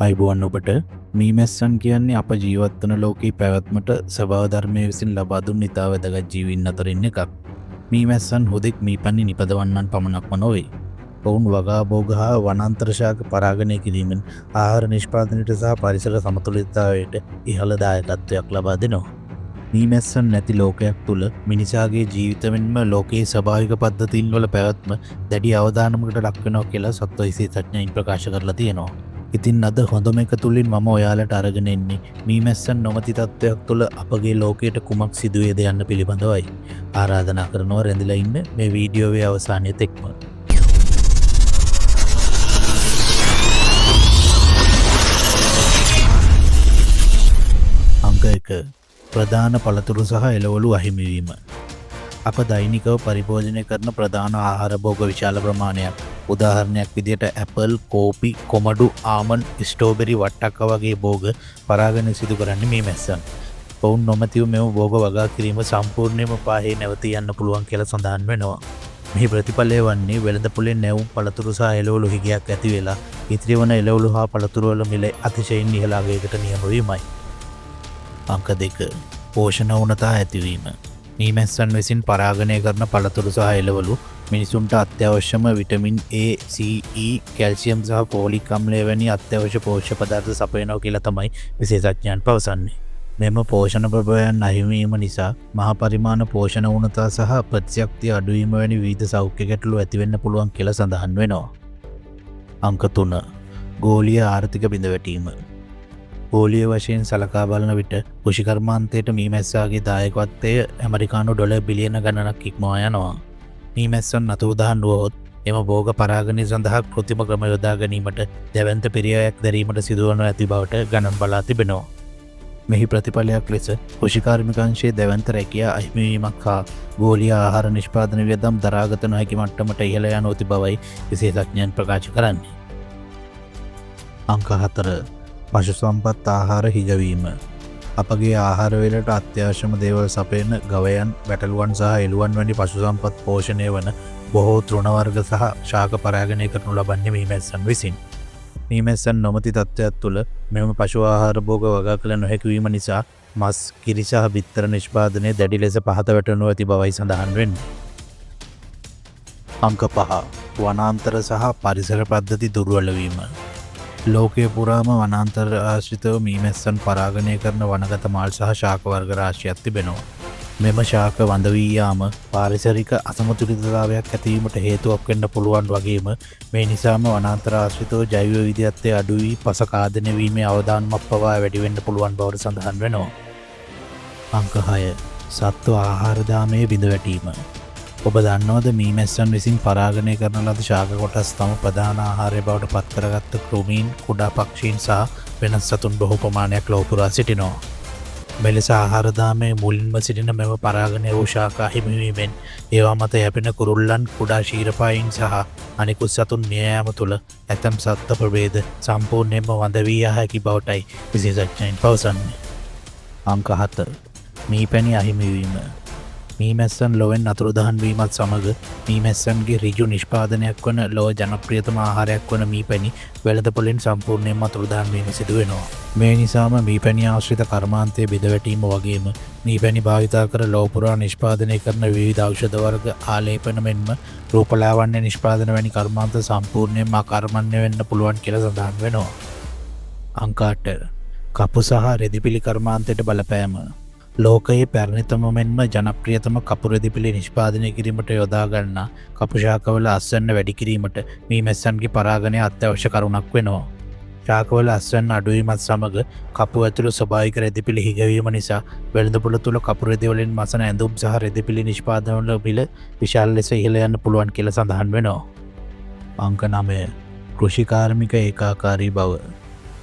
අයිබෝන් ඔබට මීමැස්සන් කියන්නේ අප ජීවත්වන ලෝකයේ පැවැත්මට ස්වභාව ධර්මය විසින් ලබා දුන් ඉතා වැදගත් ජීවීන් අතරින් එකක්. මීමැස්සන් හුදෙක් මීපැණි නිපදවන්නන් පමණක්ම නොවේ. ඔවුන් වගා භෝග හා වනාන්තර ශාක පරාගණය කිරීමෙන් ආහාර නිෂ්පාදනයට සහ පරිසර සමතුලිතතාවයට ඉහළ දායකත්වයක් ලබා දෙනවා. මීමැස්සන් නැති ලෝකයක් තුළ මිනිසාගේ ජීවිතමෙන්ම ලෝකයේ ස්වභාවික පද්ධතීන් වල පැවැත්ම දැඩි අවධානමකට ලක්වෙනවා කියලා සත්ව විශේෂඥයින් ප්‍රකාශ කරලා තියෙනවා. ඉතින් අද හොඳම එක තුළින් මම ඔයාලට අරගෙන එන්නේ මීමැස්සන් නොමැති තත්ත්වයක් තුළ අපගේ ලෝකයට කුමක් සිදුවේද යන්න පිළිබඳවයි. ආරාධනා කරනවා රැඳිලා ඉන්න මේ වීඩියෝවේ අවසානය තෙක්ම. අංක 1. ප්‍රධාන පළතුරු සහ එළවලු අහිමිවීම. අප දෛනිකව පරිභෝජනය කරන ප්‍රධාන ආහාර භෝග විශාල ප්‍රමාණයක්. උදාහරණයක් විදියට ඇපල්, කෝපි, කොමඩු, ආමන්, ස්ට්‍රෝබෙරි වට්ටක්ක වගේ භෝග පරාගණය සිදු කරන්නේ මීමැස්සන්. ඔවුන් නොමැතිව මෙම භෝග වගා කිරීම සම්පූර්ණයෙන්ම පාහේ නැවත යන්න පුළුවන් කියලා සඳහන් වෙනවා. මෙහි ප්‍රතිඵලය වන්නේ වෙළඳපොලෙන් නැවුම් පළතුරු සහ එළවලු හිගයක් ඇති වෙලා ඉතිරි වන එළවලු හා පළතුරු වල මිල අතිශයින් ඉහළ අගයකට නියම වීමයි. අංක 2. පෝෂණ ඌනතා ඇතිවීම. මීමැස්සන් විසින් පරාගණය කරන පළතුරු සහ එළවලු මිනිසුන්ට අත්‍යවශ්‍යම vitamin A, C, E, calcium සහ පෝලික් අම්ලය වැනි අත්‍යවශ්‍ය පෝෂ්‍ය පදාර්ථ සපයනවා කියලා තමයි විශේෂඥයන් පවසන්නේ. මෙම පෝෂණ ප්‍රභවයන් අහිමිවීම නිසා මහා පරිමාණ පෝෂණ ඌනතා සහ ප්‍රතිශක්තිය අඩුවීම වැනි විවිධ සෞඛ්‍ය ගැටලු ඇතිවෙන්න පුළුවන් කියලා සඳහන් වෙනවා. අංක 3. ගෝලීය ආර්ථික බිඳවැටීම. ගෝලීය වශයෙන් සලකා බලන විට කෘෂිකර්මාන්තයට මීමැස්සාගේ දායකත්වය ඇමරිකානු ඩොලර් බිලියන ගණනක් ඉක්මවා යනවා. මීමැස්සන් අතුරුදහන් වුවහොත් එම භෝග පරාගණය සඳහා කෘත්‍රිම ක්‍රම යොදා ගැනීමට දැවැන්ත පිරියාවක් දැරීමට සිදුවනු ඇති බවට ගණන් බලා තිබෙනවා. මෙහි ප්‍රතිඵලයක් ලෙස කෘෂිකාර්මික අංශයේ දැවැන්ත රැකියා අහිමිවීමක් හා ගෝලීය ආහාර නිෂ්පාදන වියදම් දරාගත නොහැකි මට්ටමට ඉහළ යනු ඇති බවයි විශේෂඥයන් ප්‍රකාශ කරන්නේ. අංක 4. පශු සම්පත් ආහාර හිගවීම. අපගේ ආහාර වේලට අත්‍යවශ්‍යම දේවල් සපයන ගවයන්, වැටළුවන් සහ එළුවන් වැනි පශු සම්පත් පෝෂණය වන බොහෝ තෘණ වර්ග සහ ශාක පරාගණය කරනු ලබන්නේ මීමැස්සන් විසින්. මීමැස්සන් නොමැති තත්ත්වයක් තුළ මෙම පශු ආහාර භෝග වගා කළ නොහැකි වීම නිසා මස්, කිරි සහ බිත්තර නිෂ්පාදනය දැඩි ලෙස පහත වැටෙනු ඇති බවයි සඳහන් වෙන්නේ. අංක 5. වනාන්තර සහ පරිසර පද්ධති දුර්වල වීම. ලෝකයේ පුරාම වනාන්තර ආශ්‍රිතව මීමැස්සන් පරාගණය කරන වනගත මල් සහ ශාක වර්ග රාශියක් තිබෙනවා. මෙම ශාක වඳ වී යාම පාරිසරික අසමතුලිතතාවයක් ඇතිවීමට හේතුවක් වෙන්න පුළුවන් වගේම මේ නිසාම වනාන්තර ආශ්‍රිතව ජෛව විවිධත්වය අඩු වී පස කාදනය වීමේ අවදානමක් පවා වැඩි වෙන්න පුළුවන් බවට සඳහන් වෙනවා. අංක 6. සත්ව ආහාර දාමයේ බිඳවැටීම. ඔබ දන්නවද මීමැස්සන් විසින් පරාගණය කරන ලද ශාක කොටස් තම ප්‍රධාන ආහාරය බවට පත් කරගත්ත කෘමීන්, කුඩා පක්ෂීන් සහ වෙනස් සතුන් බොහෝ ප්‍රමාණයක් ලොව පුරා සිටිනවා. මෙලෙස ආහාරදාමයේ මුලින්ම සිටින මෙම පරාගණය වූ ශාක අහිමිවීමෙන් ඒවා මත යැපෙන කුරුල්ලන්, කුඩා ශීරපායින් සහ අනෙකුත් සතුන් මිය යාම තුළ ඇතැම් සත්ත්ව ප්‍රභේද සම්පූර්ණයෙන්ම වඳ වී යා හැකි බවටයි විශේෂඥයින් පවසන්නේ. අංක 7. මීපැණි අහිමිවීම. මීමැස්සන් ලොවෙන් අතුරුදහන් වීමත් සමග මීමැස්සන්ගේ ඍජු නිෂ්පාදනයක් වන ලොව ජනප්‍රියතම ආහාරයක් වන මීපැණි වෙළඳපොලෙන් සම්පූර්ණයෙන්ම අතුරුදහන් වීම සිදු වෙනවා. මේ නිසාම මීපැණි ආශ්‍රිත කර්මාන්තයේ බිඳවැටීම වගේම මීපැණි භාවිතා කර ලොව පුරා නිෂ්පාදනය කරන විවිධ ඖෂධ වර්ග, ආලේපන මෙන්ම රූපලාවන්‍ය නිෂ්පාදන වැනි කර්මාන්ත සම්පූර්ණයෙන්ම අකර්මණ්‍ය වෙන්න පුළුවන් කියලා සඳහන් වෙනවා. අංක 8. කපු සහ රෙදිපිලි කර්මාන්තයට බලපෑම. ලෝකයේ පැරණිතම මෙන්ම ජනප්‍රියතම කපු රෙදිපිලි නිෂ්පාදනය කිරීමට යොදා ගන්නා කපු ශාකවල අස්වැන්න වැඩි කිරීමට මීමැස්සන්ගේ පරාගණය අත්‍යවශ්‍ය කරුණක් වෙනවා. ශාකවල අස්වැන්න අඩුවීමත් සමග කපු ඇතුළු ස්වභාවික රෙදිපිලි හිගවීම නිසා වෙළඳපොළ තුළ කපු රෙදි වලින් මසන ඇඳුම් සහ රෙදිපිලි නිෂ්පාදනවල මිල විශාල ලෙස ඉහළ යන්න පුළුවන් කියලා සඳහන් වෙනවා. අංක 9. කෘෂිකාර්මික ඒකාකාරී බව.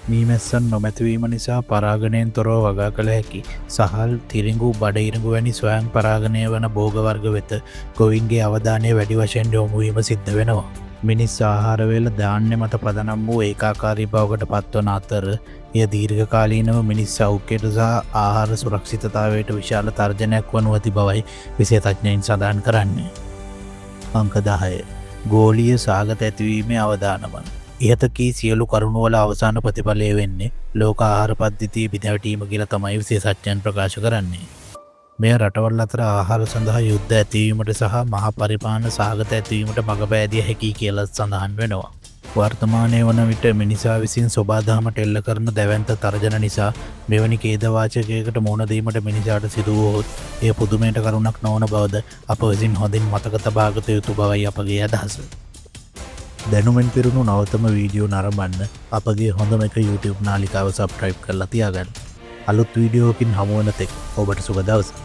මීමැස්සන් නොමැතිවීම නිසා පරාගණයෙන් තොරව වගා කළ හැකි සහල්, තිරිඟු, බඩ ඉරිඟු වැනි ස්වයං පරාගණය වන භෝග වර්ග වෙත ගොවීන්ගේ අවධානය වැඩි වශයෙන් යොමු වීම සිද්ධ වෙනවා. මිනිස් ආහාර වේල ධාන්‍ය මත පදනම් වූ ඒකාකාරී බවකට පත්වන අතර එය දීර්ඝකාලීනව මිනිස් සෞඛ්‍යයට සහ ආහාර සුරක්ෂිතතාවයට විශාල තර්ජනයක් වනු ඇති බවයි විශේෂඥයින් සඳහන් කරන්නේ. අංක 10. ගෝලීය සාගත ඇතිවීමේ අවදානම. ඉහත කී සියලු කරුණුවල අවසාන ප්‍රතිඵලය වෙන්නේ ලෝක ආහාර පද්ධතිය පිටවැටීම කියලා තමයි විශේෂඥයන් ප්‍රකාශ කරන්නේ. මෙය රටවල් අතර ආහාර සඳහා යුද්ධ ඇතිවීමට සහ මහා පරිපාලන සාගත ඇතිවීමට මඟ පෑදිය හැකි කියලා සඳහන් වෙනවා. වර්තමානය වන විට මිනිසා විසින් සොබාදහමට එල්ල කරන දැවැන්ත තර්ජන නිසා මෙවැනි ඛේදවාචකයකට මුහුණ දීමට මිනිසාට සිදු වුවහොත් එය පුදුමයට කරුණක් නොවන බවද අප විසින් හොඳින් මතක තබාගත යුතු බවයි අපගේ අදහස. දැනුමෙන් පිරුණු නවතම වීඩියෝ නරඹන්න අපගේ හොඳම එක YouTube නාලිකාව සබ්ස්ක්‍රයිබ් කරලා තියාගන්න. අලුත් වීඩියෝකින් හමුවන තෙක් ඔබට සුබ දවසක්.